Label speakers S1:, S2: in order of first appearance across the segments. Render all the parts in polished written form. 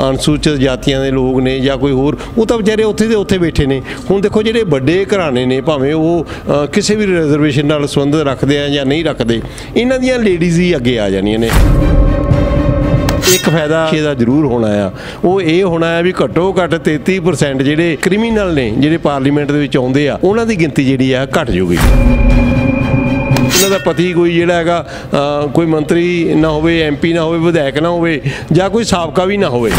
S1: ਅਨੁਸੂਚਿਤ ਜਾਤੀਆਂ ਦੇ ਲੋਕ ਨੇ ਜਾਂ ਕੋਈ ਹੋਰ, ਉਹ ਤਾਂ ਵਿਚਾਰੇ ਉੱਥੇ ਦੇ ਉੱਥੇ ਬੈਠੇ ਨੇ। ਹੁਣ ਦੇਖੋ ਜਿਹੜੇ ਵੱਡੇ ਘਰਾਣੇ ਨੇ, ਭਾਵੇਂ ਉਹ ਕਿਸੇ ਵੀ ਰਿਜ਼ਰਵੇਸ਼ਨ ਨਾਲ ਸੰਬੰਧ ਰੱਖਦੇ ਆ ਜਾਂ ਨਹੀਂ ਰੱਖਦੇ, ਇਹਨਾਂ ਦੀਆਂ ਲੇਡੀਜ਼ ਹੀ ਅੱਗੇ ਆ ਜਾਣੀਆਂ ਨੇ। ਇੱਕ ਫਾਇਦਾ ਇਹਦਾ ਜ਼ਰੂਰ ਹੋਣਾ ਆ, ਉਹ ਇਹ ਹੋਣਾ ਹੈ ਵੀ ਘੱਟੋ ਘੱਟ 33% ਜਿਹੜੇ ਕ੍ਰਿਮੀਨਲ ਨੇ ਜਿਹੜੇ ਪਾਰਲੀਮੈਂਟ ਦੇ ਵਿੱਚ ਆਉਂਦੇ ਆ, ਉਹਨਾਂ ਦੀ ਗਿਣਤੀ ਜਿਹੜੀ ਆ ਘਟ ਜੂਗੀ। ਉਹਨਾਂ ਦਾ ਪਤੀ ਕੋਈ ਜਿਹੜਾ ਹੈਗਾ ਕੋਈ ਮੰਤਰੀ ਨਾ ਹੋਵੇ, MP ਨਾ ਹੋਵੇ, ਵਿਧਾਇਕ ਨਾ ਹੋਵੇ, ਜਾਂ ਕੋਈ ਸਾਬਕਾ ਵੀ ਨਾ ਹੋਵੇ।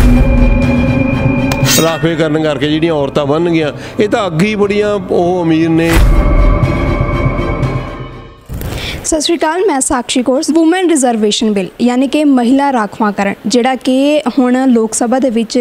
S1: ਰਾਖਵੇ ਕਰਨ ਕਰਕੇ ਜਿਹੜੀਆਂ ਔਰਤਾਂ ਬਣ ਗਈਆਂ, ਇਹ ਤਾਂ ਅੱਗੇ ਹੀ ਬੜੀਆਂ ਉਹ ਅਮੀਰ ਨੇ।
S2: सत श्री अकाल, मैं साक्षी कोर्स। वूमेन रिजर्वेशन बिल यानी कि महिला राखवांकरण जिहड़ा कि हुण लोक सभा दे विच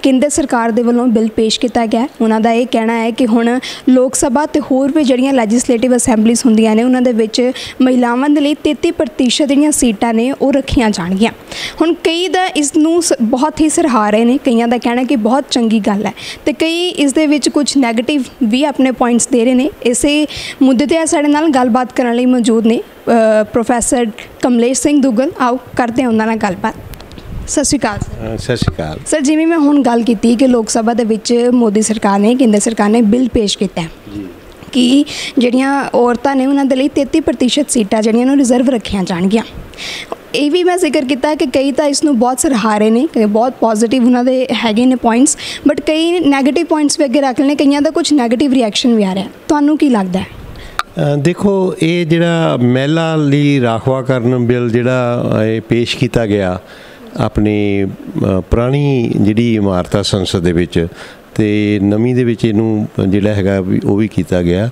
S2: केंद्र सरकार दे वल्लों बिल पेश किया गया। उन्हां दा इह कहना है कि हुण लोक सभा ते होर भी जिहड़ियां लैजिसलेटिव असैंबलीज हुंदियां ने, उन्हां दे विच महिलावां दे लई 33% जिहड़ियां सीटां ने वो रखियां जाणगीਆਂ। हुण कई दा इस नूं बहुत ही सराह रहे ने, कईयां दा कहना कि बहुत चंगी गल है, ते कई इस दे विच कुछ नैगेटिव भी अपने पॉइंट्स दे रहे ने। इसे मुद्दे ते साडे नाल गलबात करन लई मौजूद ने प्रोफैसर कमलेश सिंह दुग्गल। आओ करते हैं उन्हां नाल गलबात। सत श्री अकाल
S1: सत श्री अकाल
S2: सर। जिवें मैं हुण गल कीती कि लोक सभा दे विच मोदी सरकार ने, केंद्र सरकार ने बिल पेश किया है कि जिहड़ियां औरतां ने उन्हां दे लई 33% सीटां जिहड़ियां नूं रिजर्व रखियां जाणगीਆਂ। ਇਹ भी मैं जिक्र किया कि कई तो इसनूं बहुत सराह रहे हैं, कई बहुत पॉजिटिव उन्होंने हैगे ने पॉइंट्स, बट कई नैगेटिव पॉइंट्स भी अगे रख लेने, कईयां दा कुछ नैगेटिव रिएक्शन भी आ रहा है। तुहानूं की लगता है?
S1: देखो, ये जिहड़ा महिला लई राखवाकरण बिल जिहड़ा पेश किया गया अपनी पुरानी जिहड़ी इमारत आ संसद दे विच, ते नवीं दे विच इहनूं जिहड़ा हैगा वो भी किया गया,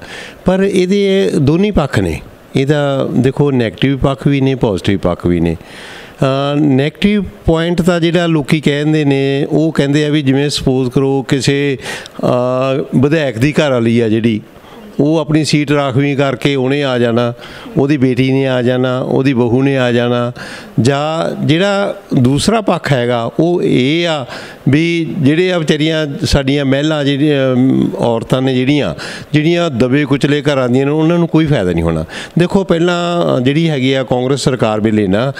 S1: पर इहदे दोनों पक्ष ने। ਇਹਦਾ ਦੇਖੋ ਨੈਗੇਟਿਵ ਪੱਖ ਵੀ ਨੇ, ਪੋਜ਼ਿਟਿਵ ਪੱਖ ਵੀ ਨੇ। ਨੈਗੇਟਿਵ ਪੁਆਇੰਟ ਤਾਂ ਜਿਹੜਾ ਲੋਕੀ ਕਹਿੰਦੇ ਨੇ, ਉਹ ਕਹਿੰਦੇ ਆ ਵੀ ਜਿਵੇਂ ਸਪੋਜ਼ ਕਰੋ ਕਿਸੇ ਵਿਧਾਇਕ ਦੀ ਘਰ ਵਾਲੀ ਆ ਜਿਹੜੀ, ਉਹ ਆਪਣੀ ਸੀਟ ਰਾਖਵੀਂ ਕਰਕੇ ਉਹਨੇ ਆ ਜਾਣਾ, ਉਹਦੀ ਬੇਟੀ ਨੇ ਆ ਜਾਣਾ, ਉਹਦੀ ਬਹੂ ਨੇ ਆ ਜਾਣਾ। ਜਾਂ ਜਿਹੜਾ ਦੂਸਰਾ ਪੱਖ ਹੈਗਾ ਉਹ ਇਹ ਆ ਵੀ ਜਿਹੜੇ ਆ ਵਿਚਾਰੀਆਂ ਸਾਡੀਆਂ ਮਹਿਲਾ ਜਿਹੜੀਆਂ ਔਰਤਾਂ ਨੇ ਜਿਹੜੀਆਂ ਦਬੇ ਕੁਚਲੇ ਘਰਾਂ ਦੀਆਂ ਨੇ, ਉਹਨਾਂ ਨੂੰ ਕੋਈ ਫਾਇਦਾ ਨਹੀਂ ਹੋਣਾ। ਦੇਖੋ, ਪਹਿਲਾਂ ਜਿਹੜੀ ਹੈਗੀ ਆ ਕਾਂਗਰਸ ਸਰਕਾਰ ਵੇਲੇ ਨਾ,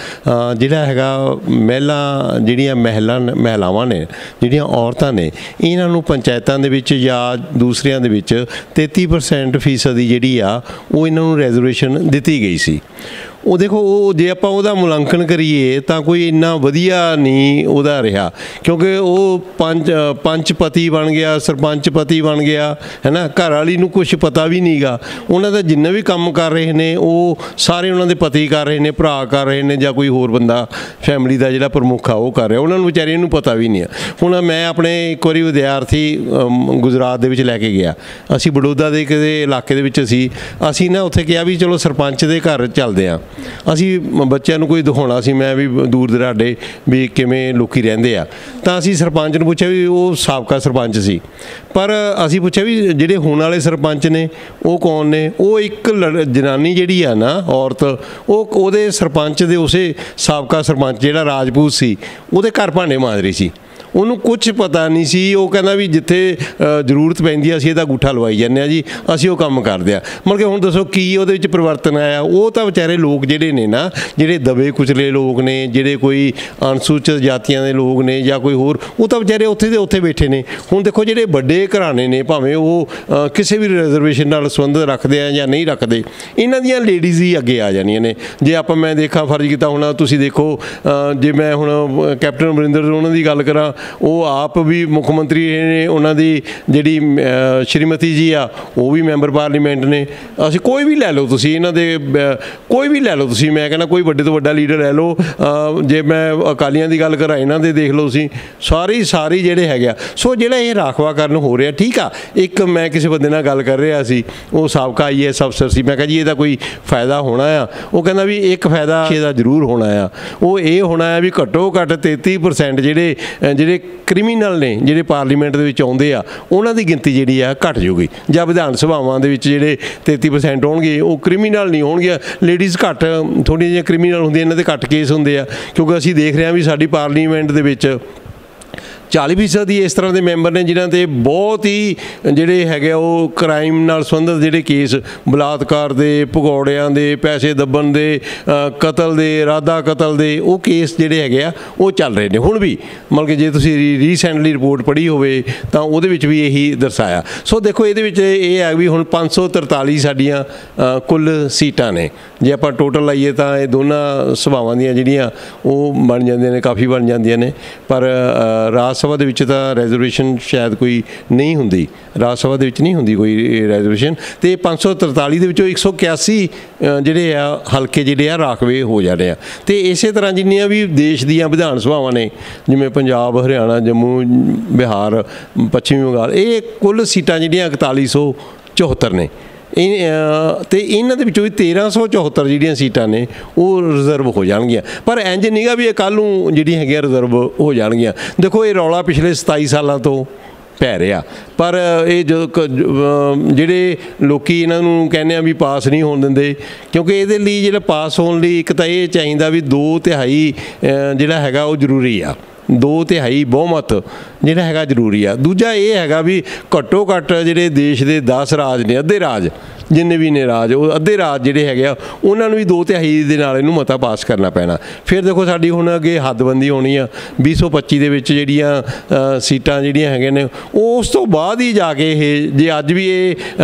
S1: ਜਿਹੜਾ ਹੈਗਾ ਜਿਹੜੀਆਂ ਮਹਿਲਾਵਾਂ ਨੇ, ਜਿਹੜੀਆਂ ਔਰਤਾਂ ਨੇ, ਇਹਨਾਂ ਨੂੰ ਪੰਚਾਇਤਾਂ ਦੇ ਵਿੱਚ ਜਾਂ ਦੂਸਰਿਆਂ ਦੇ ਵਿੱਚ 33% ਜਿਹੜੀ ਆ ਉਹ ਇਹਨਾਂ ਨੂੰ ਰੈਜ਼ਰਵੇਸ਼ਨ ਦਿੱਤੀ ਗਈ ਸੀ। ਉਹ ਦੇਖੋ, ਉਹ ਜੇ ਆਪਾਂ ਉਹਦਾ ਮੁਲਾਂਕਣ ਕਰੀਏ ਤਾਂ ਕੋਈ ਇੰਨਾ ਵਧੀਆ ਨਹੀਂ ਉਹਦਾ ਰਿਹਾ, ਕਿਉਂਕਿ ਉਹ ਪੰਚਪਤੀ ਬਣ ਗਿਆ, ਸਰਪੰਚ ਪਤੀ ਬਣ ਗਿਆ, ਹੈ ਨਾ। ਘਰ ਵਾਲੀ ਨੂੰ ਕੁਛ ਪਤਾ ਵੀ ਨਹੀਂ ਗਾ। ਉਹਨਾਂ ਦਾ ਜਿੰਨੇ ਵੀ ਕੰਮ ਕਰ ਰਹੇ ਨੇ ਉਹ ਸਾਰੇ ਉਹਨਾਂ ਦੇ ਪਤੀ ਕਰ ਰਹੇ ਨੇ, ਭਰਾ ਕਰ ਰਹੇ ਨੇ, ਜਾਂ ਕੋਈ ਹੋਰ ਬੰਦਾ ਫੈਮਿਲੀ ਦਾ ਜਿਹੜਾ ਪ੍ਰਮੁੱਖ ਆ ਉਹ ਕਰ ਰਿਹਾ। ਉਹਨਾਂ ਨੂੰ ਵਿਚਾਰਿਆਂ ਨੂੰ ਪਤਾ ਵੀ ਨਹੀਂ ਆ। ਹੁਣ ਮੈਂ ਆਪਣੇ ਇੱਕ ਵਾਰੀ ਵਿਦਿਆਰਥੀ ਗੁਜਰਾਤ ਦੇ ਵਿੱਚ ਲੈ ਕੇ ਗਿਆ। ਅਸੀਂ ਬੜੌਦਾ ਦੇ ਕਿਸੇ ਇਲਾਕੇ ਦੇ ਵਿੱਚ ਅਸੀਂ ਨਾ ਉੱਥੇ ਕਿਹਾ ਵੀ ਚਲੋ ਸਰਪੰਚ ਦੇ ਘਰ ਚੱਲਦੇ ਹਾਂ। ਅਸੀਂ ਬੱਚਿਆਂ ਨੂੰ ਕੋਈ ਦਿਖਾਉਣਾ ਸੀ, ਮੈਂ ਵੀ ਦੂਰ ਦਰਾਡੇ ਵੀ ਕਿਵੇਂ ਲੋਕੀ ਰਹਿੰਦੇ ਆ, ਤਾਂ ਅਸੀਂ ਸਰਪੰਚ ਨੂੰ ਪੁੱਛਿਆ ਵੀ ਉਹ ਸਾਬਕਾ ਸਰਪੰਚ ਸੀ, ਪਰ ਅਸੀਂ ਪੁੱਛਿਆ ਵੀ ਜਿਹੜੇ ਹੁਣ ਵਾਲੇ ਸਰਪੰਚ ਨੇ ਉਹ ਕੌਣ ਨੇ। ਉਹ ਇੱਕ ਜਨਾਨੀ ਜਿਹੜੀ ਆ ਨਾ, ਔਰਤ, ਉਹਦੇ ਸਰਪੰਚ ਦੇ ਉਸੇ ਸਾਬਕਾ ਸਰਪੰਚ ਜਿਹੜਾ ਰਾਜਪੂਤ ਸੀ, ਉਹਦੇ ਘਰ ਭਾਂਡੇ ਮਾਂਜ ਰਹੀ ਸੀ। ਉਹਨੂੰ ਕੁਛ ਪਤਾ ਨਹੀਂ ਸੀ। ਉਹ ਕਹਿੰਦਾ ਵੀ ਜਿੱਥੇ ਜ਼ਰੂਰਤ ਪੈਂਦੀ ਆ ਅਸੀਂ ਇਹਦਾ ਅੰਗੂਠਾ ਲਵਾਈ ਜਾਂਦੇ ਹਾਂ ਜੀ, ਅਸੀਂ ਉਹ ਕੰਮ ਕਰਦੇ ਆ। ਮਤਲਬ ਕਿ ਹੁਣ ਦੱਸੋ ਕੀ ਉਹਦੇ ਵਿੱਚ ਪਰਿਵਰਤਨ ਆਇਆ। ਉਹ ਤਾਂ ਵਿਚਾਰੇ ਲੋਕ ਜਿਹੜੇ ਨੇ ਨਾ, ਜਿਹੜੇ ਦਬੇ ਕੁਚਲੇ ਲੋਕ ਨੇ, ਜਿਹੜੇ ਕੋਈ ਅਨੁਸੂਚਿਤ ਜਾਤੀਆਂ ਦੇ ਲੋਕ ਨੇ ਜਾਂ ਕੋਈ ਹੋਰ, ਉਹ ਤਾਂ ਵਿਚਾਰੇ ਉੱਥੇ ਦੇ ਉੱਥੇ ਬੈਠੇ ਨੇ। ਹੁਣ ਦੇਖੋ, ਜਿਹੜੇ ਵੱਡੇ ਘਰਾਣੇ ਨੇ, ਭਾਵੇਂ ਉਹ ਕਿਸੇ ਵੀ ਰਿਜ਼ਰਵੇਸ਼ਨ ਨਾਲ ਸੰਬੰਧ ਰੱਖਦੇ ਆ ਜਾਂ ਨਹੀਂ ਰੱਖਦੇ, ਇਹਨਾਂ ਦੀਆਂ ਲੇਡੀਜ਼ ਹੀ ਅੱਗੇ ਆ ਜਾਣੀਆਂ ਨੇ। ਜੇ ਮੈਂ ਦੇਖਾਂ ਫਰਜ਼ ਕੀਤਾ, ਹੁਣ ਤੁਸੀਂ ਦੇਖੋ, ਜੇ ਮੈਂ ਹੁਣ ਕੈਪਟਨ ਅਮਰਿੰਦਰ ਉਹਨਾਂ ਦੀ ਗੱਲ ਕਰਾਂ, ਉਹ ਆਪ ਵੀ ਮੁੱਖ ਮੰਤਰੀ ਨੇ, ਉਹਨਾਂ ਦੀ ਜਿਹੜੀ ਸ਼੍ਰੀਮਤੀ ਜੀ ਆ ਉਹ ਵੀ ਮੈਂਬਰ ਪਾਰਲੀਮੈਂਟ ਨੇ। ਅਸੀਂ ਕੋਈ ਵੀ ਲੈ ਲਓ ਤੁਸੀਂ, ਇਹਨਾਂ ਦੇ ਕੋਈ ਵੀ ਲੈ ਲਓ ਤੁਸੀਂ, ਮੈਂ ਕਹਿੰਦਾ ਕੋਈ ਵੱਡੇ ਤੋਂ ਵੱਡਾ ਲੀਡਰ ਲੈ ਲਓ। ਜੇ ਮੈਂ ਅਕਾਲੀਆਂ ਦੀ ਗੱਲ ਕਰਾਂ, ਇਹਨਾਂ ਦੇ ਦੇਖ ਲਓ ਤੁਸੀਂ, ਸਾਰੀ ਜਿਹੜੇ ਹੈਗੇ ਆ। ਸੋ ਜਿਹੜਾ ਇਹ ਰਾਖਵਾਕਰਨ ਹੋ ਰਿਹਾ, ਠੀਕ ਆ। ਇੱਕ ਮੈਂ ਕਿਸੇ ਬੰਦੇ ਨਾਲ ਗੱਲ ਕਰ ਰਿਹਾ ਸੀ, ਉਹ ਸਾਬਕਾ IAS ਅਫਸਰ ਸੀ। ਮੈਂ ਕਿਹਾ ਜੀ ਇਹਦਾ ਕੋਈ ਫਾਇਦਾ ਹੋਣਾ ਆ? ਉਹ ਕਹਿੰਦਾ ਵੀ ਇੱਕ ਫਾਇਦਾ ਇਹਦਾ ਜ਼ਰੂਰ ਹੋਣਾ ਆ, ਉਹ ਇਹ ਹੋਣਾ ਆ ਵੀ ਘੱਟੋ ਘੱਟ 33% ਜਿਹੜੇ ਕ੍ਰਿਮੀਨਲ ਨੇ ਜਿਹੜੇ ਪਾਰਲੀਮੈਂਟ ਦੇ ਵਿੱਚ ਆਉਂਦੇ ਆ, ਉਹਨਾਂ ਦੀ ਗਿਣਤੀ ਜਿਹੜੀ ਆ ਘਟ ਜੂਗੀ। ਜਾਂ ਵਿਧਾਨ ਸਭਾਵਾਂ ਦੇ ਵਿੱਚ ਜਿਹੜੇ 33% ਹੋਣਗੇ ਉਹ ਕ੍ਰਿਮੀਨਲ ਨਹੀਂ ਹੋਣਗੇ। ਲੇਡੀਜ਼ ਘੱਟ ਥੋੜ੍ਹੀਆਂ ਜਿਹੀਆਂ ਕ੍ਰਿਮੀਨਲ ਹੁੰਦੀਆਂ, ਇਹਨਾਂ ਦੇ ਘੱਟ ਕੇਸ ਹੁੰਦੇ ਆ, ਕਿਉਂਕਿ ਅਸੀਂ ਦੇਖ ਰਹੇ ਹਾਂ ਵੀ ਸਾਡੀ ਪਾਰਲੀਮੈਂਟ ਦੇ ਵਿੱਚ 40% ਹੀ ਇਸ ਤਰ੍ਹਾਂ ਦੇ ਮੈਂਬਰ ਨੇ ਜਿਨ੍ਹਾਂ 'ਤੇ ਬਹੁਤ ਹੀ ਜਿਹੜੇ ਹੈਗੇ ਉਹ ਕ੍ਰਾਈਮ ਨਾਲ ਸੰਬੰਧਿਤ ਜਿਹੜੇ ਕੇਸ, ਬਲਾਤਕਾਰ ਦੇ, ਭਗੌੜਿਆਂ ਦੇ, ਪੈਸੇ ਦੱਬਣ ਦੇ, ਕਤਲ ਦੇ, ਇਰਾਦਾ ਕਤਲ ਦੇ, ਉਹ ਕੇਸ ਜਿਹੜੇ ਹੈਗੇ ਆ ਉਹ ਚੱਲ ਰਹੇ ਨੇ ਹੁਣ ਵੀ। ਮਤਲਬ ਕਿ ਜੇ ਤੁਸੀਂ ਰੀਸੈਂਟਲੀ ਰਿਪੋਰਟ ਪੜ੍ਹੀ ਹੋਵੇ ਤਾਂ ਉਹਦੇ ਵਿੱਚ ਵੀ ਇਹੀ ਦਰਸਾਇਆ। ਸੋ ਦੇਖੋ ਇਹਦੇ ਵਿੱਚ ਇਹ ਹੈ ਵੀ ਹੁਣ 543 ਸਾਡੀਆਂ ਕੁੱਲ ਸੀਟਾਂ ਨੇ। ਜੇ ਆਪਾਂ ਟੋਟਲ ਲਾਈਏ ਤਾਂ ਇਹ ਦੋਨਾਂ ਸਭਾਵਾਂ ਦੀਆਂ ਜਿਹੜੀਆਂ ਉਹ ਬਣ ਜਾਂਦੀਆਂ ਨੇ, ਕਾਫੀ ਬਣ ਜਾਂਦੀਆਂ ਨੇ। ਪਰ ਰਾਜ ਸਭਾ ਦੇ ਵਿੱਚ ਤਾਂ ਰੈਜ਼ਰਵੇਸ਼ਨ ਸ਼ਾਇਦ ਕੋਈ ਨਹੀਂ ਹੁੰਦੀ, ਰਾਜ ਸਭਾ ਦੇ ਵਿੱਚ ਨਹੀਂ ਹੁੰਦੀ ਕੋਈ ਰੈਜ਼ਰਵੇਸ਼ਨ। ਅਤੇ 543 ਦੇ ਵਿੱਚੋਂ 181 ਜਿਹੜੇ ਆ ਹਲਕੇ ਜਿਹੜੇ ਆ ਰਾਖਵੇਂ ਹੋ ਜਾਣੇ ਆ। ਅਤੇ ਇਸੇ ਤਰ੍ਹਾਂ ਜਿੰਨੀਆਂ ਵੀ ਦੇਸ਼ ਦੀਆਂ ਵਿਧਾਨ ਸਭਾਵਾਂ ਨੇ, ਜਿਵੇਂ ਪੰਜਾਬ, ਹਰਿਆਣਾ, ਜੰਮੂ, ਬਿਹਾਰ, ਪੱਛਮੀ ਬੰਗਾਲ, ਇਹ ਕੁੱਲ ਸੀਟਾਂ ਜਿਹੜੀਆਂ 4174 ਨੇ। ਅਤੇ ਇਹਨਾਂ ਦੇ ਵਿੱਚੋਂ ਵੀ 1374 ਜਿਹੜੀਆਂ ਸੀਟਾਂ ਨੇ ਉਹ ਰਿਜ਼ਰਵ ਹੋ ਜਾਣਗੀਆਂ। ਪਰ ਇੰਝ ਨਹੀਂਗਾ ਵੀ ਇਹ ਕੱਲ੍ਹ ਨੂੰ ਜਿਹੜੀਆਂ ਹੈਗੀਆਂ ਰਿਜ਼ਰਵ ਹੋ ਜਾਣਗੀਆਂ। ਦੇਖੋ ਇਹ ਰੌਲਾ ਪਿਛਲੇ 27 ਸਾਲਾਂ ਤੋਂ ਪੈ ਰਿਹਾ। ਪਰ ਇਹ ਜਿਹੜੇ ਲੋਕ ਇਹਨਾਂ ਨੂੰ ਕਹਿੰਦੇ ਆ ਵੀ ਪਾਸ ਨਹੀਂ ਹੋਣ ਦਿੰਦੇ, ਕਿਉਂਕਿ ਇਹਦੇ ਲਈ ਜਿਹੜਾ ਪਾਸ ਹੋਣ ਲਈ ਇੱਕ ਤਾਂ ਇਹ ਚਾਹੀਦਾ ਵੀ 2/3 ਜਿਹੜਾ ਹੈਗਾ ਉਹ ਜ਼ਰੂਰੀ ਆ, 2/3 ਬਹੁਮਤ ਜਿਹੜਾ ਹੈਗਾ ਜ਼ਰੂਰੀ ਆ। ਦੂਜਾ ਇਹ ਹੈਗਾ ਵੀ ਘੱਟੋ ਘੱਟ ਜਿਹੜੇ ਦੇਸ਼ ਦੇ 10 ਰਾਜ ਨੇ, ਅੱਧੇ ਰਾਜ ਜਿੰਨੇ ਵੀ ਨੇ ਰਾਜ, ਉਹ ਅੱਧੇ ਰਾਜ ਜਿਹੜੇ ਹੈਗੇ ਆ ਉਹਨਾਂ ਨੂੰ ਵੀ 2/3 ਦੇ ਨਾਲ ਇਹਨੂੰ ਮਤਾ ਪਾਸ ਕਰਨਾ ਪੈਣਾ। ਫਿਰ ਦੇਖੋ ਸਾਡੀ ਹੁਣ ਅੱਗੇ ਹੱਦਬੰਦੀ ਹੋਣੀ ਆ 2025 ਦੇ ਵਿੱਚ ਜਿਹੜੀਆਂ ਸੀਟਾਂ ਜਿਹੜੀਆਂ ਹੈਗੀਆਂ ਨੇ, ਉਸ ਤੋਂ ਬਾਅਦ ਹੀ ਜਾ ਕੇ ਇਹ ਜੇ ਅੱਜ ਵੀ ਇਹ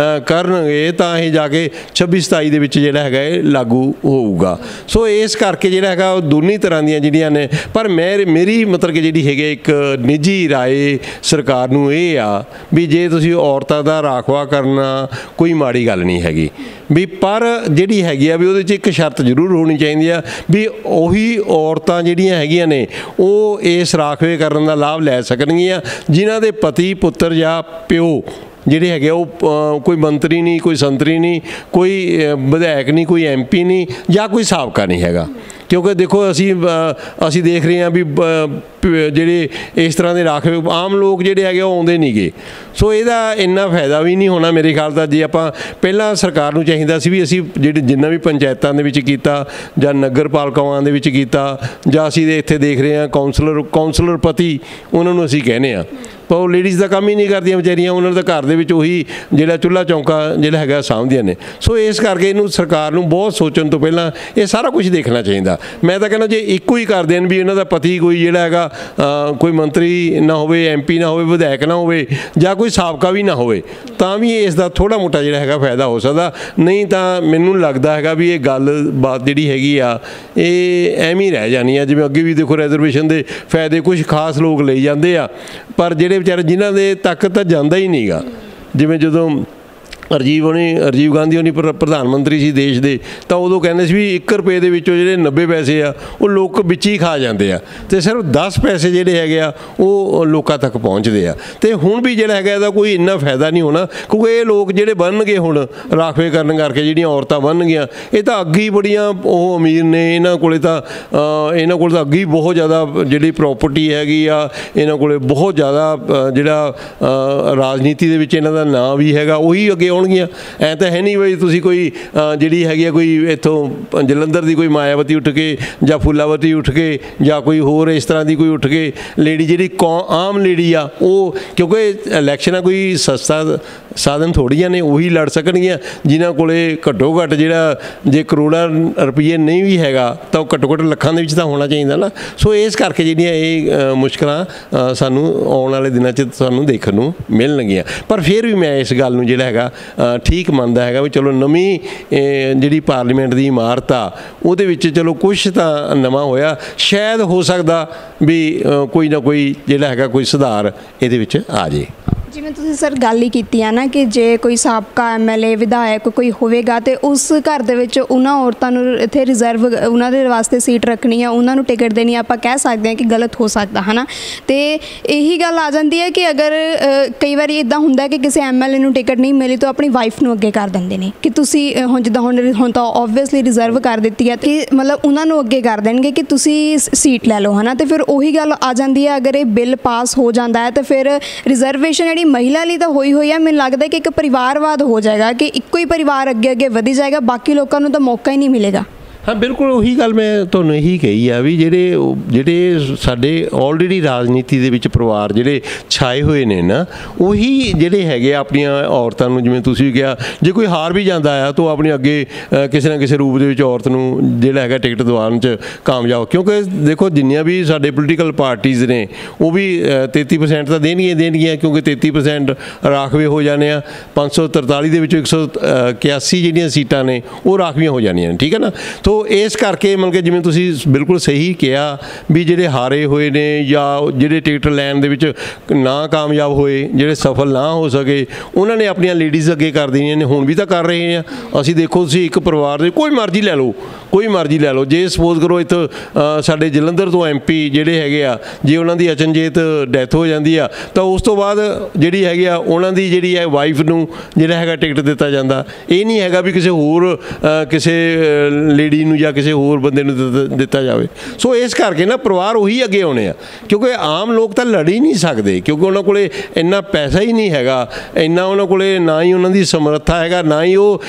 S1: ਕਰਨਗੇ ਤਾਂ ਇਹ ਜਾ ਕੇ 26-27 ਦੇ ਵਿੱਚ ਜਿਹੜਾ ਹੈਗਾ ਇਹ ਲਾਗੂ ਹੋਊਗਾ। ਸੋ ਇਸ ਕਰਕੇ ਜਿਹੜਾ ਹੈਗਾ ਉਹ ਦੋਨੀ ਤਰ੍ਹਾਂ ਦੀਆਂ ਜਿਹੜੀਆਂ ਨੇ। ਪਰ ਮੇਰੀ ਮਤਲਬ ਕਿ ਜਿਹੜੀ ਹੈਗੀ ਇੱਕ ਨਿੱਜੀ ਰਾਏ ਸਰਕਾਰ ਨੂੰ ਇਹ ਆ ਵੀ ਜੇ ਤੁਸੀਂ ਔਰਤਾਂ ਦਾ ਰਾਖਵਾ ਕਰਨਾ ਕੋਈ ਮਾੜੀ ਗੱਲ ਨਹੀਂ ਹੈਗੀ ਵੀ, ਪਰ ਜਿਹੜੀ ਹੈਗੀ ਆ ਵੀ ਉਹਦੇ 'ਚ ਇੱਕ ਸ਼ਰਤ ਜ਼ਰੂਰ ਹੋਣੀ ਚਾਹੀਦੀ ਆ ਵੀ ਉਹੀ ਔਰਤਾਂ ਜਿਹੜੀਆਂ ਹੈਗੀਆਂ ਨੇ ਉਹ ਇਸ ਰਾਖਵੇ ਕਰਨ ਦਾ ਲਾਭ ਲੈ ਸਕਣਗੀਆਂ ਜਿਨ੍ਹਾਂ ਦੇ ਪਤੀ, ਪੁੱਤਰ ਜਾਂ ਪਿਓ ਜਿਹੜੇ ਹੈਗੇ ਉਹ ਕੋਈ ਮੰਤਰੀ ਨਹੀਂ, ਕੋਈ ਸੰਤਰੀ ਨਹੀਂ, ਕੋਈ ਵਿਧਾਇਕ ਨਹੀਂ, ਕੋਈ MP ਨਹੀਂ ਜਾਂ ਕੋਈ ਸਾਬਕਾ ਨਹੀਂ ਹੈਗਾ। ਕਿਉਂਕਿ ਦੇਖੋ ਅਸੀਂ ਦੇਖ ਰਹੇ ਹਾਂ ਵੀ ਜਿਹੜੇ ਇਸ ਤਰ੍ਹਾਂ ਦੇ ਰਾਖਵੇਂ ਆਮ ਲੋਕ ਜਿਹੜੇ ਹੈਗੇ ਉਹ ਆਉਂਦੇ ਨਹੀਂ ਗੇ। ਸੋ ਇਹਦਾ ਇੰਨਾ ਫਾਇਦਾ ਵੀ ਨਹੀਂ ਹੋਣਾ ਮੇਰੇ ਖਿਆਲ ਦਾ। ਜੇ ਆਪਾਂ ਪਹਿਲਾਂ ਸਰਕਾਰ ਨੂੰ ਚਾਹੀਦਾ ਸੀ ਵੀ ਅਸੀਂ ਜਿੰਨਾ ਵੀ ਪੰਚਾਇਤਾਂ ਦੇ ਵਿੱਚ ਕੀਤਾ ਜਾਂ ਨਗਰ ਪਾਲਿਕਾਵਾਂ ਦੇ ਵਿੱਚ ਕੀਤਾ, ਜਾਂ ਅਸੀਂ ਇੱਥੇ ਦੇਖ ਰਹੇ ਹਾਂ ਕਾਉਂਸਲਰ ਪਤੀ ਉਹਨਾਂ ਨੂੰ ਅਸੀਂ ਕਹਿੰਦੇ ਹਾਂ, ਪਰ ਉਹ ਲੇਡੀਜ਼ ਦਾ ਕੰਮ ਹੀ ਨਹੀਂ ਕਰਦੀਆਂ ਵਿਚਾਰੀਆਂ, ਉਹਨਾਂ ਦਾ ਘਰ ਦੇ ਵਿੱਚ ਉਹੀ ਜਿਹੜਾ ਚੁੱਲ੍ਹਾ ਚੌਂਕਾ ਜਿਹੜਾ ਹੈਗਾ ਸਾਂਭਦੀਆਂ ਨੇ। ਸੋ ਇਸ ਕਰਕੇ ਇਹਨੂੰ ਸਰਕਾਰ ਨੂੰ ਬਹੁਤ ਸੋਚਣ ਤੋਂ ਪਹਿਲਾਂ ਇਹ ਸਾਰਾ ਕੁਝ ਦੇਖਣਾ ਚਾਹੀਦਾ। ਮੈਂ ਤਾਂ ਕਹਿੰਦਾ ਜੇ ਇੱਕੋ ਹੀ ਕਰ ਦੇਣ ਵੀ ਇਹਨਾਂ ਦਾ ਪਤੀ ਕੋਈ ਜਿਹੜਾ ਹੈਗਾ ਕੋਈ ਮੰਤਰੀ ਨਾ ਹੋਵੇ, MP ਨਾ ਹੋਵੇ, ਵਿਧਾਇਕ ਨਾ ਹੋਵੇ ਜਾਂ ਕੋਈ ਸਾਬਕਾ ਵੀ ਨਾ ਹੋਵੇ, ਤਾਂ ਵੀ ਇਸ ਦਾ ਥੋੜ੍ਹਾ ਮੋਟਾ ਜਿਹੜਾ ਹੈਗਾ ਫਾਇਦਾ ਹੋ ਸਕਦਾ। ਨਹੀਂ ਤਾਂ ਮੈਨੂੰ ਲੱਗਦਾ ਹੈਗਾ ਵੀ ਇਹ ਗੱਲਬਾਤ ਜਿਹੜੀ ਹੈਗੀ ਆ ਇਹ ਐਵੇਂ ਹੀ ਰਹਿ ਜਾਣੀ ਆ। ਜਿਵੇਂ ਅੱਗੇ ਵੀ ਦੇਖੋ ਰੈਜ਼ਰਵੇਸ਼ਨ ਦੇ ਫਾਇਦੇ ਕੁਝ ਖਾਸ ਲੋਕ ਲਈ ਜਾਂਦੇ ਆ, ਪਰ ਜਿਹੜੇ ਵਿਚਾਰੇ ਜਿਨ੍ਹਾਂ ਦੇ ਤੱਕ ਤਾਂ ਜਾਂਦਾ ਹੀ ਨਹੀਂ ਗਾ। ਜਿਵੇਂ ਜਦੋਂ ਰਾਜੀਵ ਗਾਂਧੀ ਹੋਣੀ ਪ੍ਰਧਾਨ ਮੰਤਰੀ ਸੀ ਦੇਸ਼ ਦੇ, ਤਾਂ ਉਦੋਂ ਕਹਿੰਦੇ ਸੀ ਵੀ 1 ਰੁਪਏ ਦੇ ਵਿੱਚੋਂ ਜਿਹੜੇ 90 ਪੈਸੇ ਆ ਉਹ ਲੋਕ ਵਿੱਚ ਹੀ ਖਾ ਜਾਂਦੇ ਆ, ਅਤੇ ਸਿਰਫ 10 ਪੈਸੇ ਜਿਹੜੇ ਹੈਗੇ ਆ ਉਹ ਲੋਕਾਂ ਤੱਕ ਪਹੁੰਚਦੇ ਆ। ਅਤੇ ਹੁਣ ਵੀ ਜਿਹੜਾ ਹੈਗਾ ਇਹਦਾ ਕੋਈ ਇੰਨਾ ਫਾਇਦਾ ਨਹੀਂ ਹੋਣਾ, ਕਿਉਂਕਿ ਇਹ ਲੋਕ ਜਿਹੜੇ ਬਣਨਗੇ ਹੁਣ ਰਾਖਵੇਕਰਨ ਕਰਕੇ, ਜਿਹੜੀਆਂ ਔਰਤਾਂ ਬਣਨਗੀਆਂ, ਇਹ ਤਾਂ ਅੱਗੇ ਹੀ ਬੜੀਆਂ ਉਹ ਅਮੀਰ ਨੇ, ਇਹਨਾਂ ਕੋਲ ਤਾਂ ਅੱਗੇ ਹੀ ਬਹੁਤ ਜ਼ਿਆਦਾ ਜਿਹੜੀ ਪ੍ਰੋਪਰਟੀ ਹੈਗੀ ਆ, ਇਹਨਾਂ ਕੋਲ ਬਹੁਤ ਜ਼ਿਆਦਾ ਜਿਹੜਾ ਰਾਜਨੀਤੀ ਦੇ ਵਿੱਚ ਇਹਨਾਂ ਦਾ ਨਾਂ ਵੀ ਹੈਗਾ, ਉਹੀ ਅੱਗੇ ਆਉਣਗੀਆਂ। ਐਂ ਤਾਂ ਹੈ ਨਹੀਂ ਬਈ ਤੁਸੀਂ ਕੋਈ ਜਿਹੜੀ ਹੈਗੀ ਆ ਕੋਈ ਇੱਥੋਂ ਜਲੰਧਰ ਦੀ ਕੋਈ ਮਾਇਆਵਤੀ ਉੱਠ ਕੇ ਜਾਂ ਫੁੱਲਾਵਤੀ ਉੱਠ ਕੇ ਜਾਂ ਕੋਈ ਹੋਰ ਇਸ ਤਰ੍ਹਾਂ ਦੀ ਕੋਈ ਉੱਠ ਕੇ ਲੇਡੀ ਜਿਹੜੀ ਆਮ ਲੇਡੀ ਆ ਉਹ, ਕਿਉਂਕਿ ਇਲੈਕਸ਼ਨਾਂ ਕੋਈ ਸਸਤਾ ਸਾਧਨ ਥੋੜ੍ਹੀਆਂ ਨੇ, ਉਹੀ ਲੜ ਸਕਣਗੀਆਂ ਜਿਨ੍ਹਾਂ ਕੋਲ ਘੱਟੋ ਘੱਟ ਜਿਹੜਾ ਜੇ ਕਰੋੜਾਂ ਰੁਪਈਏ ਨਹੀਂ ਵੀ ਹੈਗਾ ਤਾਂ ਉਹ ਘੱਟੋ ਘੱਟ ਲੱਖਾਂ ਦੇ ਵਿੱਚ ਤਾਂ ਹੋਣਾ ਚਾਹੀਦਾ ਨਾ। ਸੋ ਇਸ ਕਰਕੇ ਜਿਹੜੀਆਂ ਇਹ ਮੁਸ਼ਕਲਾਂ ਸਾਨੂੰ ਆਉਣ ਵਾਲੇ ਦਿਨਾਂ 'ਚ ਸਾਨੂੰ ਦੇਖਣ ਨੂੰ ਮਿਲਣਗੀਆਂ। ਪਰ ਫਿਰ ਵੀ ਮੈਂ ਇਸ ਗੱਲ ਨੂੰ ਜਿਹੜਾ ਹੈਗਾ ਠੀਕ ਮੰਨਦਾ ਹੈਗਾ ਵੀ ਚਲੋ ਨਵੀਂ ਜਿਹੜੀ ਪਾਰਲੀਮੈਂਟ ਦੀ ਇਮਾਰਤ ਆ ਉਹਦੇ ਵਿੱਚ ਚਲੋ ਕੁਛ ਤਾਂ ਨਵਾਂ ਹੋਇਆ, ਸ਼ਾਇਦ ਹੋ ਸਕਦਾ ਵੀ ਕੋਈ ਨਾ ਕੋਈ ਜਿਹੜਾ ਹੈਗਾ ਕੋਈ ਸੁਧਾਰ ਇਹਦੇ ਵਿੱਚ ਆ ਜੇ।
S2: ਜਿਵੇਂ ਤੁਸੀਂ ਸਰ ਗੱਲ ਹੀ ਕੀਤੀ ਆ ਨਾ ਕਿ ਜੇ ਕੋਈ ਸਾਬਕਾ MLA ਵਿਧਾਇਕ ਕੋਈ ਹੋਵੇਗਾ ਅਤੇ ਉਸ ਘਰ ਦੇ ਵਿੱਚ ਉਹਨਾਂ ਔਰਤਾਂ ਨੂੰ ਇੱਥੇ ਰਿਜ਼ਰਵ ਉਹਨਾਂ ਦੇ ਵਾਸਤੇ ਸੀਟ ਰੱਖਣੀ ਆ, ਉਹਨਾਂ ਨੂੰ ਟਿਕਟ ਦੇਣੀ, ਆਪਾਂ ਕਹਿ ਸਕਦੇ ਹਾਂ ਕਿ ਗਲਤ ਹੋ ਸਕਦਾ ਹੈ ਨਾ। ਅਤੇ ਇਹੀ ਗੱਲ ਆ ਜਾਂਦੀ ਹੈ ਕਿ ਅਗਰ ਕਈ ਵਾਰੀ ਇੱਦਾਂ ਹੁੰਦਾ ਕਿ ਕਿਸੇ MLA ਨੂੰ ਟਿਕਟ ਨਹੀਂ ਮਿਲੀ ਤਾਂ ਆਪਣੀ ਵਾਈਫ ਨੂੰ ਅੱਗੇ ਕਰ ਦਿੰਦੇ ਨੇ ਕਿ ਤੁਸੀਂ ਹੁਣ ਜਿੱਦਾਂ ਹੁਣ ਤਾਂ ਓਬਵੀਅਸਲੀ ਰਿਜ਼ਰਵ ਕਰ ਦਿੱਤੀ ਹੈ ਕਿ ਮਤਲਬ ਉਹਨਾਂ ਨੂੰ ਅੱਗੇ ਕਰ ਦੇਣਗੇ ਕਿ ਤੁਸੀਂ ਸੀਟ ਲੈ ਲਓ ਹੈ ਨਾ। ਅਤੇ ਫਿਰ ਉਹੀ ਗੱਲ ਆ ਜਾਂਦੀ ਹੈ, ਅਗਰ ਇਹ ਬਿੱਲ ਪਾਸ ਹੋ ਜਾਂਦਾ ਹੈ ਤਾਂ ਫਿਰ ਰਿਜ਼ਰਵੇਸ਼ਨ ਜਿਹੜੀ ਮਹਿਲਾ ਲਈ ਤਾਂ ਹੋਈ ਆ, ਮੈਨੂੰ ਲੱਗਦਾ ਕਿ ਇੱਕ ਪਰਿਵਾਰਵਾਦ ਹੋ ਜਾਏਗਾ ਕਿ ਇੱਕੋ ਹੀ ਪਰਿਵਾਰ ਅੱਗੇ ਵਧੀ ਜਾਏਗਾ, ਬਾਕੀ ਲੋਕਾਂ ਨੂੰ ਤਾਂ ਮੌਕਾ ਹੀ ਨਹੀਂ ਮਿਲੇਗਾ।
S1: हाँ बिल्कुल ਉਹੀ ਗੱਲ ਮੈਂ ਤੁਹਾਨੂੰ ਇਹੀ ਕਹੀ ਆ ਵੀ ਜਿਹੜੇ ਸਾਡੇ ਆਲਰੇਡੀ ਰਾਜਨੀਤੀ ਦੇ ਵਿੱਚ ਪਰਿਵਾਰ ਜਿਹੜੇ ਛਾਏ ਹੋਏ ਨੇ ਨਾ ਉਹੀ ਜਿਹੜੇ ਹੈਗੇ ਆਪਣੀਆਂ ਔਰਤਾਂ ਨੂੰ ਜਿਵੇਂ ਤੁਸੀਂ ਵੀ ਕਿਹਾ ਜੇ ਕੋਈ ਹਾਰ ਵੀ ਜਾਂਦਾ ਆ ਤਾਂ ਆਪਣੀ ਅੱਗੇ ਕਿਸੇ ਨਾ ਕਿਸੇ ਰੂਪ ਦੇ ਵਿੱਚ ਔਰਤ ਨੂੰ ਜਿਹੜਾ ਹੈਗਾ ਟਿਕਟ ਦਿਵਾਉਣ 'ਚ ਕਾਮਯਾਬ ਕਿਉਂਕਿ ਦੇਖੋ ਜਿੰਨੀਆਂ ਵੀ ਸਾਡੇ ਪੋਲੀਟੀਕਲ ਪਾਰਟੀਜ਼ ਨੇ ਉਹ ਵੀ 33% ਤਾਂ ਦੇਣਗੀਆਂ ਕਿਉਂਕਿ 33% ਰਾਖਵੇਂ ਹੋ ਜਾਣੇ ਆ 543 ਦੇ ਵਿੱਚੋਂ 181 ਜਿਹੜੀਆਂ ਸੀਟਾਂ ਨੇ ਉਹ ਰਾਖਵੀਆਂ ਹੋ ਜਾਣੀਆਂ ਨੇ ਠੀਕ ਹੈ ਨਾ ਤੋ ਇਸ ਕਰਕੇ ਮਤਲਬ ਕਿ ਜਿਵੇਂ ਤੁਸੀਂ ਬਿਲਕੁਲ ਸਹੀ ਕਿਹਾ ਵੀ ਜਿਹੜੇ ਹਾਰੇ ਹੋਏ ਨੇ ਜਾਂ ਜਿਹੜੇ ਟਿਕਟ ਲੈਣ ਦੇ ਵਿੱਚ ਨਾ ਕਾਮਯਾਬ ਹੋਏ ਜਿਹੜੇ ਸਫਲ ਨਾ ਹੋ ਸਕੇ ਉਹਨਾਂ ਨੇ ਆਪਣੀਆਂ ਲੇਡੀਜ਼ ਅੱਗੇ ਕਰ ਦੇਣੀਆਂ ਨੇ ਹੁਣ ਵੀ ਤਾਂ ਕਰ ਰਹੇ ਆ ਅਸੀਂ ਦੇਖੋ ਤੁਸੀਂ ਇੱਕ ਪਰਿਵਾਰ ਦੇ ਕੋਈ ਮਰਜ਼ੀ ਲੈ ਲਓ ਜੇ ਸਪੋਜ਼ ਕਰੋ ਇੱਥੋਂ ਸਾਡੇ ਜਲੰਧਰ ਤੋਂ MP ਜਿਹੜੇ ਹੈਗੇ ਆ ਜੇ ਉਹਨਾਂ ਦੀ ਅਚਨਚੇਤ ਡੈਥ ਹੋ ਜਾਂਦੀ ਆ ਤਾਂ ਉਸ ਤੋਂ ਬਾਅਦ ਜਿਹੜੀ ਹੈਗੀ ਆ ਉਹਨਾਂ ਦੀ ਜਿਹੜੀ ਹੈ ਵਾਈਫ ਨੂੰ ਜਿਹੜਾ ਹੈਗਾ ਟਿਕਟ ਦਿੱਤਾ ਜਾਂਦਾ ਇਹ ਨਹੀਂ ਹੈਗਾ ਵੀ ਕਿਸੇ ਲੇਡੀ ਨੂੰ ਜਾਂ ਕਿਸੇ ਹੋਰ ਬੰਦੇ ਨੂੰ ਦਿੱਤਾ ਜਾਵੇ ਸੋ ਇਸ ਕਰਕੇ ਨਾ ਪਰਿਵਾਰ ਉਹੀ ਅੱਗੇ ਆਉਣੇ ਆ ਕਿਉਂਕਿ ਆਮ ਲੋਕ ਤਾਂ ਲੜ ਹੀ ਨਹੀਂ ਸਕਦੇ ਕਿਉਂਕਿ ਉਹਨਾਂ ਕੋਲੇ ਇੰਨਾ ਪੈਸਾ ਹੀ ਨਹੀਂ ਹੈਗਾ ਇੰਨਾ ਉਹਨਾਂ ਕੋਲੇ ਨਾ ਹੀ ਉਹਨਾਂ ਦੀ ਸਮਰੱਥਾ ਹੈਗਾ ਨਾ ਹੀ ਉਹ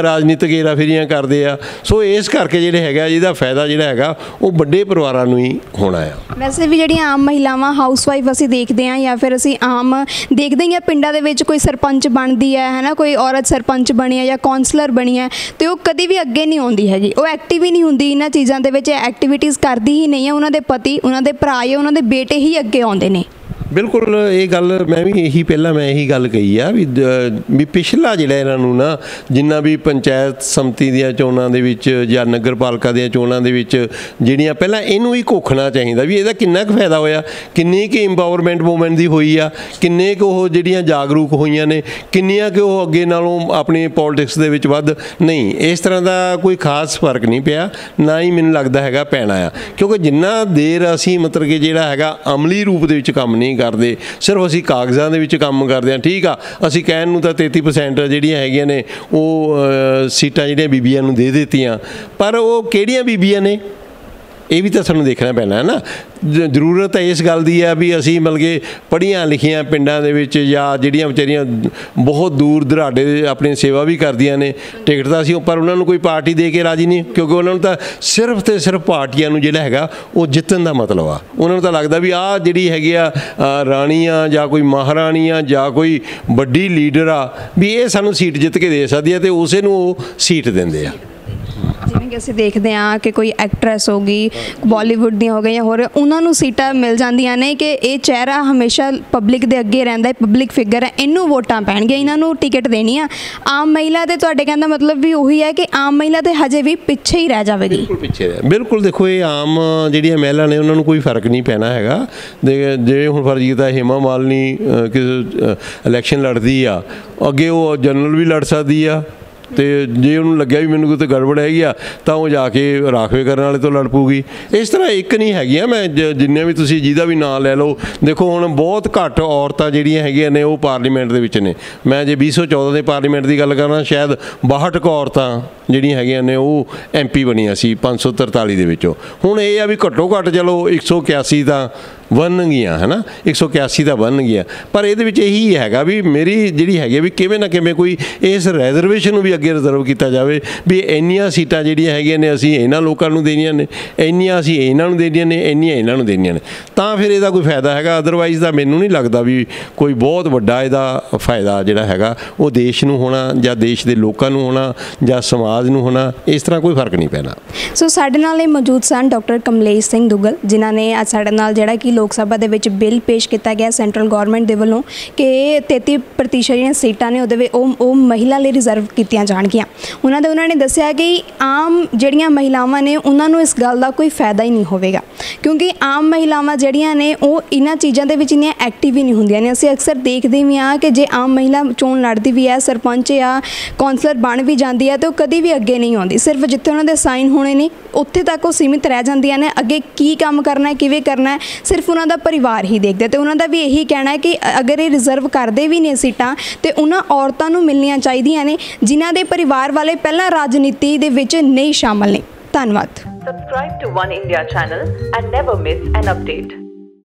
S1: ਰਾਜਨੀਤਿਕ ਏਰਾਫੇਰੀਆਂ ਕਰਦੇ ਆ ਸੋ ਇਸ ਕਰਕੇ ਜਿਹੜੇ ਹੈਗਾ ਇਹਦਾ ਫਾਇਦਾ ਜਿਹੜਾ ਹੈਗਾ ਉਹ ਵੱਡੇ ਪਰਿਵਾਰਾਂ ਨੂੰ ਹੀ ਹੋਣਾ ਆ
S2: ਵੈਸੇ ਵੀ ਜਿਹੜੀਆਂ ਆਮ ਮਹਿਲਾਵਾਂ ਹਾਊਸਵਾਈਫ ਅਸੀਂ ਦੇਖਦੇ ਹਾਂ ਜਾਂ ਫਿਰ ਅਸੀਂ ਆਮ ਦੇਖਦੇ ਹੀ ਹਾਂ ਪਿੰਡਾਂ ਦੇ ਵਿੱਚ ਕੋਈ ਸਰਪੰਚ ਬਣਦੀ ਹੈ ਨਾ ਕੋਈ ਔਰਤ ਸਰਪੰਚ ਬਣੀ ਹੈ ਜਾਂ ਕੌਂਸਲਰ ਬਣੀ ਹੈ ਤੇ ਉਹ ਕਦੀ ਵੀ ਅੱਗੇ ਨਹੀਂ ਆਉਂਦੀ ਹੈਗੀ ਉਹ ਐਕਟਿਵ ਹੀ ਨਹੀਂ ਹੁੰਦੀ ਇਹਨਾਂ ਚੀਜ਼ਾਂ ਦੇ ਵਿੱਚ ਐਕਟੀਵਿਟੀਜ਼ ਕਰਦੀ ਹੀ ਨਹੀਂ ਹੈ ਉਹਨਾਂ ਦੇ ਪਤੀ ਉਹਨਾਂ ਦੇ ਭਰਾ ਜਾਂ ਉਹਨਾਂ ਦੇ ਬੇਟੇ ਹੀ ਅੱਗੇ ਆਉਂਦੇ ਨੇ
S1: ਬਿਲਕੁਲ ਇਹ ਗੱਲ ਮੈਂ ਵੀ ਇਹੀ ਗੱਲ ਕਹੀ ਆ ਵੀ ਪਿਛਲਾ ਜਿਹੜਾ ਇਹਨਾਂ ਨੂੰ ਨਾ ਜਿੰਨਾ ਵੀ ਪੰਚਾਇਤ ਸਮਿਤੀ ਦੀਆਂ ਚੋਣਾਂ ਦੇ ਵਿੱਚ ਜਾਂ ਨਗਰ ਪਾਲਿਕਾ ਦੀਆਂ ਚੋਣਾਂ ਦੇ ਵਿੱਚ ਜਿਹੜੀਆਂ ਪਹਿਲਾਂ ਇਹਨੂੰ ਹੀ ਘੋਖਣਾ ਚਾਹੀਦਾ ਵੀ ਇਹਦਾ ਕਿੰਨਾ ਕੁ ਫਾਇਦਾ ਹੋਇਆ ਕਿੰਨੀ ਕੁ ਇੰਪਾਵਰਮੈਂਟ ਵੂਮੈਨ ਦੀ ਹੋਈ ਆ ਕਿੰਨੇ ਕੁ ਉਹ ਜਿਹੜੀਆਂ ਜਾਗਰੂਕ ਹੋਈਆਂ ਨੇ ਕਿੰਨੀਆਂ ਕਿ ਉਹ ਅੱਗੇ ਨਾਲੋਂ ਆਪਣੀ ਪੋਲਿਟਿਕਸ ਦੇ ਵਿੱਚ ਵੱਧ ਨਹੀਂ ਇਸ ਤਰ੍ਹਾਂ ਦਾ ਕੋਈ ਖਾਸ ਫਰਕ ਨਹੀਂ ਪਿਆ ਨਾ ਹੀ ਮੈਨੂੰ ਲੱਗਦਾ ਹੈਗਾ ਪੈਣਾ ਆ ਕਿਉਂਕਿ ਜਿੰਨਾ ਦੇਰ ਅਸੀਂ ਮਤਲਬ ਕਿ ਜਿਹੜਾ ਹੈਗਾ ਅਮਲੀ ਰੂਪ ਦੇ ਵਿੱਚ ਕੰਮ ਨਹੀਂ ਕਰਦੇ ਸਿਰਫ ਅਸੀਂ ਕਾਗਜ਼ਾਂ ਦੇ ਵਿੱਚ ਕੰਮ ਕਰਦੇ ਹਾਂ ਠੀਕ ਆ ਅਸੀਂ ਕਹਿਣ ਨੂੰ ਤਾਂ 33% ਜਿਹੜੀਆਂ ਹੈਗੀਆਂ ਨੇ ਉਹ ਸੀਟਾਂ ਜਿਹੜੀਆਂ ਬੀਬੀਆਂ ਨੂੰ ਦੇ ਦਿੱਤੀਆਂ ਪਰ ਉਹ ਕਿਹੜੀਆਂ ਬੀਬੀਆਂ ਨੇ ਇਹ ਵੀ ਤਾਂ ਸਾਨੂੰ ਦੇਖਣਾ ਪੈਣਾ ਹੈ ਨਾ ਜ਼ਰੂਰਤ ਤਾਂ ਇਸ ਗੱਲ ਦੀ ਆ ਵੀ ਅਸੀਂ ਮਤਲਬ ਕਿ ਪੜ੍ਹੀਆਂ ਲਿਖੀਆਂ ਪਿੰਡਾਂ ਦੇ ਵਿੱਚ ਜਾਂ ਜਿਹੜੀਆਂ ਵਿਚਾਰੀਆਂ ਬਹੁਤ ਦੂਰ ਦੁਰਾਡੇ ਆਪਣੀ ਸੇਵਾ ਵੀ ਕਰਦੀਆਂ ਨੇ ਟਿਕਟ ਤਾਂ ਅਸੀਂ ਪਰ ਉਹਨਾਂ ਨੂੰ ਕੋਈ ਪਾਰਟੀ ਦੇ ਕੇ ਰਾਜੀ ਨਹੀਂ ਕਿਉਂਕਿ ਉਹਨਾਂ ਨੂੰ ਤਾਂ ਸਿਰਫ ਤੇ ਸਿਰਫ ਪਾਰਟੀਆਂ ਨੂੰ ਜਿਹੜਾ ਹੈਗਾ ਉਹ ਜਿੱਤਣ ਦਾ ਮਤਲਬ ਆ ਉਹਨਾਂ ਨੂੰ ਤਾਂ ਲੱਗਦਾ ਵੀ ਆਹ ਜਿਹੜੀ ਹੈਗੀ ਆ ਰਾਣੀ ਆ ਜਾਂ ਕੋਈ ਮਹਾਰਾਣੀ ਆ ਜਾਂ ਕੋਈ ਵੱਡੀ ਲੀਡਰ ਆ ਵੀ ਇਹ ਸਾਨੂੰ ਸੀਟ ਜਿੱਤ ਕੇ ਦੇ ਸਕਦੀ ਆ ਅਤੇ ਉਸੇ ਨੂੰ ਉਹ ਸੀਟ ਦਿੰਦੇ ਆ
S2: ਜਿਵੇਂ ਕਿ ਅਸੀਂ ਦੇਖਦੇ ਹਾਂ ਕਿ ਕੋਈ ਐਕਟਰੈਸ ਹੋ ਗਈ ਬਾਲੀਵੁੱਡ ਦੀਆਂ ਹੋ ਗਈਆਂ ਹੋਰ ਉਹਨਾਂ ਨੂੰ ਸੀਟਾਂ ਮਿਲ ਜਾਂਦੀਆਂ ਨੇ ਕਿ ਇਹ ਚਿਹਰਾ ਹਮੇਸ਼ਾ ਪਬਲਿਕ ਦੇ ਅੱਗੇ ਰਹਿੰਦਾ ਹੈ ਪਬਲਿਕ ਫਿਗਰ ਹੈ ਇਹਨੂੰ ਵੋਟਾਂ ਪੈਣਗੀਆਂ ਇਹਨਾਂ ਨੂੰ ਟਿਕਟ ਦੇਣੀ ਆ ਆਮ ਮਹਿਲਾ ਤੇ ਤੁਹਾਡੇ ਕਹਿਣ ਦਾ ਮਤਲਬ ਵੀ ਉਹੀ ਹੈ ਕਿ ਆਮ ਮਹਿਲਾ ਤੇ ਹਜੇ ਵੀ ਪਿੱਛੇ ਹੀ ਰਹਿ ਜਾਵੇਗੀ
S1: ਬਿਲਕੁਲ ਦੇਖੋ ਇਹ ਆਮ ਜਿਹੜੀਆਂ ਮਹਿਲਾ ਨੇ ਉਹਨਾਂ ਨੂੰ ਕੋਈ ਫਰਕ ਨਹੀਂ ਪੈਣਾ ਹੈਗਾ ਜੇ ਹੁਣ ਫਰਜ਼ ਕੀਤਾ ਹੇਮਾ ਮਾਲਿਨੀ ਕਿਸੇ ਇਲੈਕਸ਼ਨ ਲੜਦੀ ਆ ਅੱਗੇ ਉਹ ਜਨਰਲ ਵੀ ਲੜ ਸਕਦੀ ਆ ਅਤੇ ਜੇ ਉਹਨੂੰ ਲੱਗਿਆ ਵੀ ਮੈਨੂੰ ਕਿਤੇ ਗੜਬੜ ਹੈਗੀ ਆ ਤਾਂ ਉਹ ਜਾ ਕੇ ਰਾਖਵੇ ਕਰਨ ਵਾਲੇ ਤੋਂ ਲੜ ਪਊਗੀ ਇਸ ਤਰ੍ਹਾਂ ਇੱਕ ਨਹੀਂ ਹੈਗੀਆਂ ਮੈਂ ਜਿੰਨੇ ਵੀ ਤੁਸੀਂ ਜਿਹਦਾ ਵੀ ਨਾਂ ਲੈ ਲਓ ਦੇਖੋ ਹੁਣ ਬਹੁਤ ਘੱਟ ਔਰਤਾਂ ਜਿਹੜੀਆਂ ਹੈਗੀਆਂ ਨੇ ਉਹ ਪਾਰਲੀਮੈਂਟ ਦੇ ਵਿੱਚ ਨੇ ਮੈਂ ਜੇ 2014 ਦੇ ਪਾਰਲੀਮੈਂਟ ਦੀ ਗੱਲ ਕਰਾਂ ਸ਼ਾਇਦ 62 ਕੁ ਔਰਤਾਂ ਜਿਹੜੀਆਂ ਹੈਗੀਆਂ ਨੇ ਉਹ MP ਬਣੀਆਂ ਸੀ 543 ਦੇ ਵਿੱਚੋਂ ਹੁਣ ਇਹ ਆ ਵੀ ਘੱਟੋ ਘੱਟ ਚਲੋ 181 ਤਾਂ ਬਣਨਗੀਆਂ ਹੈ ਨਾ 181 ਤਾਂ ਬਣਨਗੀਆਂ ਪਰ ਇਹਦੇ ਵਿੱਚ ਇਹੀ ਹੈਗਾ ਵੀ ਮੇਰੀ ਜਿਹੜੀ ਹੈਗੀ ਵੀ ਕਿਵੇਂ ਨਾ ਕਿਵੇਂ ਕੋਈ ਇਸ ਰਿਜ਼ਰਵੇਸ਼ਨ ਨੂੰ ਵੀ ਅੱਗੇ ਰਿਜ਼ਰਵ ਕੀਤਾ ਜਾਵੇ ਵੀ ਇੰਨੀਆਂ ਸੀਟਾਂ ਜਿਹੜੀਆਂ ਹੈਗੀਆਂ ਨੇ ਅਸੀਂ ਇਹਨਾਂ ਲੋਕਾਂ ਨੂੰ ਦੇਣੀਆਂ ਨੇ ਇੰਨੀਆਂ ਅਸੀਂ ਇਹਨਾਂ ਨੂੰ ਦੇਣੀਆਂ ਨੇ ਇੰਨੀਆਂ ਇਹਨਾਂ ਨੂੰ ਦੇਣੀਆਂ ਨੇ ਤਾਂ ਫਿਰ ਇਹਦਾ ਕੋਈ ਫਾਇਦਾ ਹੈਗਾ ਅਦਰਵਾਈਜ਼ ਤਾਂ ਮੈਨੂੰ ਨਹੀਂ ਲੱਗਦਾ ਵੀ ਕੋਈ ਬਹੁਤ ਵੱਡਾ ਇਹਦਾ ਫਾਇਦਾ ਜਿਹੜਾ ਹੈਗਾ ਉਹ ਦੇਸ਼ ਨੂੰ ਹੋਣਾ ਜਾਂ ਦੇਸ਼ ਦੇ ਲੋਕਾਂ ਨੂੰ ਹੋਣਾ ਜਾਂ ਸਮਾਜ ਨੂੰ ਹੋਣਾ ਇਸ ਤਰ੍ਹਾਂ ਕੋਈ ਫਰਕ ਨਹੀਂ ਪੈਣਾ
S2: ਸੋ ਸਾਡੇ ਨਾਲ ਇਹ ਮੌਜੂਦ ਸਨ ਡਾਕਟਰ ਕਮਲੇਸ਼ ਸਿੰਘ ਦੁੱਗਲ ਜਿਨ੍ਹਾਂ ਨੇ ਅੱਜ ਸਾਡੇ ਨਾਲ ਜਿਹੜਾ ਕਿ ਲੋਕ ਸਭਾ ਦੇ ਵਿੱਚ ਬਿੱਲ ਪੇਸ਼ ਕੀਤਾ ਗਿਆ ਸੈਂਟਰਲ ਗੌਰਮੈਂਟ ਦੇ ਵੱਲੋਂ ਕਿ 33% ਜਿਹੜੀਆਂ ਸੀਟਾਂ ਨੇ ਉਹਦੇ ਵਿੱਚ ਉਹ ਮਹਿਲਾ ਲਈ ਰਿਜ਼ਰਵ ਕੀਤੀਆਂ ਜਾਣਗੀਆਂ ਉਹਨਾਂ ਨੇ ਦੱਸਿਆ ਕਿ ਆਮ ਜਿਹੜੀਆਂ ਮਹਿਲਾਵਾਂ ਨੇ ਉਹਨਾਂ ਨੂੰ ਇਸ ਗੱਲ ਦਾ ਕੋਈ ਫਾਇਦਾ ਹੀ ਨਹੀਂ ਹੋਵੇਗਾ ਕਿਉਂਕਿ ਆਮ ਮਹਿਲਾਵਾਂ ਜਿਹੜੀਆਂ ਨੇ ਉਹ ਇਹਨਾਂ ਚੀਜ਼ਾਂ ਦੇ ਵਿੱਚ ਇੰਨੀਆਂ ਐਕਟਿਵ ਹੀ ਨਹੀਂ ਹੁੰਦੀਆਂ ਨੇ ਅਸੀਂ ਅਕਸਰ ਦੇਖਦੇ ਵੀ ਹਾਂ ਕਿ ਜੇ ਆਮ ਮਹਿਲਾ ਚੋਣ ਲੜਦੀ ਵੀ ਹੈ ਸਰਪੰਚ ਜਾਂ ਕੌਂਸਲਰ ਬਣ ਵੀ ਜਾਂਦੀ ਹੈ ਤਾਂ ਉਹ ਕਦੀ ਵੀ ਅੱਗੇ ਨਹੀਂ ਆਉਂਦੀ ਸਿਰਫ ਜਿੱਥੇ ਉਹਨਾਂ ਦੇ ਸਾਈਨ ਹੋਣੇ ਨੇ ਉੱਥੇ ਤੱਕ ਉਹ ਸੀਮਿਤ ਰਹਿ ਜਾਂਦੀਆਂ ਨੇ ਅੱਗੇ ਕੀ ਕੰਮ ਕਰਨਾ ਹੈ ਕਿਵੇਂ ਕਰਨਾ ਹੈ ਸਿਰਫ ਉਹਨਾਂ ਦਾ ਪਰਿਵਾਰ ਹੀ ਦੇਖਦਾ ਤੇ ਉਹਨਾਂ ਦਾ ਵੀ ਇਹੀ ਕਹਿਣਾ ਹੈ ਕਿ ਅਗਰ ਇਹ ਰਿਜ਼ਰਵ ਕਰਦੇ ਵੀ ਨੇ ਸੀਟਾਂ ਤੇ ਉਹਨਾਂ ਔਰਤਾਂ ਨੂੰ ਮਿਲਣੀਆਂ ਚਾਹੀਦੀਆਂ ਨੇ ਜਿਨ੍ਹਾਂ ਦੇ ਪਰਿਵਾਰ ਵਾਲੇ ਪਹਿਲਾਂ ਰਾਜਨੀਤੀ ਦੇ ਵਿੱਚ ਨਹੀਂ ਸ਼ਾਮਲ ਨੇ ਧੰਨਵਾਦ
S3: Subscribe to One India channel and never miss an update.